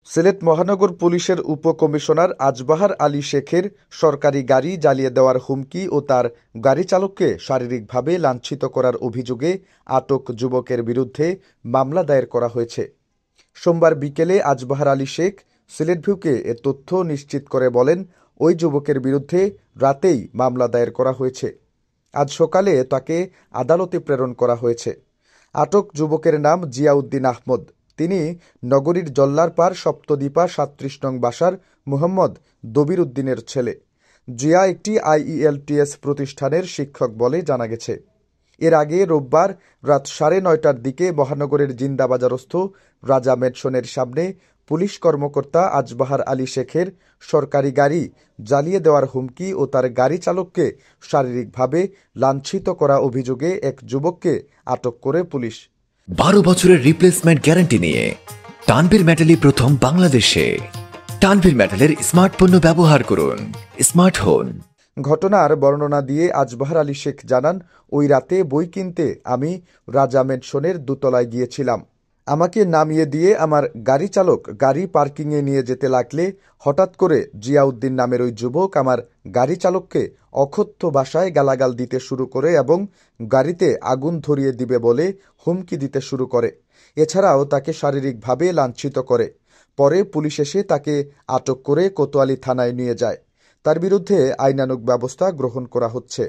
সিলেট মহানগর পুলিশের উপকমিশনার আজবাহার আলী শেখের সরকারি গাড়ি জ্বালিয়ে দেওয়ার হুমকি ও তার গাড়ি চালককে শারীরিকভাবে লাঞ্ছিত করার অভিযোগে আটক যুবকের বিরুদ্ধে মামলা দায়ের করা হয়েছে। সোমবার বিকেলে আজবাহার আলী শেখ সিলেটভিউকে এ তথ্য নিশ্চিত করে বলেন, ওই যুবকের বিরুদ্ধে রাতেই মামলা দায়ের করা হয়েছে। আজ সকালে তাকে আদালতে প্রেরণ করা হয়েছে। আটক যুবকের নাম জিয়াউদ্দিন আহমদ। তিনি নগরীর জল্লারপাড় সপ্তদ্বীপা ৩৭ নং বাসার মুহম্মদ দবির উদ্দিনের ছেলে। জিয়া একটি আইইএলটিএস প্রতিষ্ঠানের শিক্ষক বলে জানা গেছে। এর আগে রোববার রাত ৯:৩০টার দিকে মহানগরের জিন্দাবাজারস্থ রাজা ম্যানশনের সামনে পুলিশ কর্মকর্তা আজবাহার আলী শেখের সরকারি গাড়ি জ্বালিয়ে দেওয়ার হুমকি ও তার গাড়ি চালককে শারীরিকভাবে লাঞ্ছিত করা অভিযোগে এক যুবককে আটক করে পুলিশ। 12 বছরের রিপ্লেসমেন্ট গ্যারান্টি নিয়ে তানভীর মেটালি প্রথম বাংলাদেশে। তানভীর মেটালের স্মার্ট পণ্য ব্যবহার করুন, স্মার্ট হন। ঘটনার বর্ণনা দিয়ে আজবাহার আলী শেখ জানান, ওই রাতে বই কিনতে আমি রাজা ম্যানশনের দোতলায় গিয়েছিলাম। আমাকে নামিয়ে দিয়ে আমার গাড়ি চালক গাড়ি পার্কিংয়ে নিয়ে যেতে লাগলে হঠাৎ করে জিয়াউদ্দিন নামের ওই যুবক আমার গাড়ি চালককে অকথ্য ভাষায় গালাগাল দিতে শুরু করে এবং গাড়িতে আগুন ধরিয়ে দিবে বলে হুমকি দিতে শুরু করে। এছাড়াও তাকে শারীরিকভাবে লাঞ্ছিত করে। পরে পুলিশ এসে তাকে আটক করে কোতোয়ালি থানায় নিয়ে যায়। তার বিরুদ্ধে আইনানুগ ব্যবস্থা গ্রহণ করা হচ্ছে।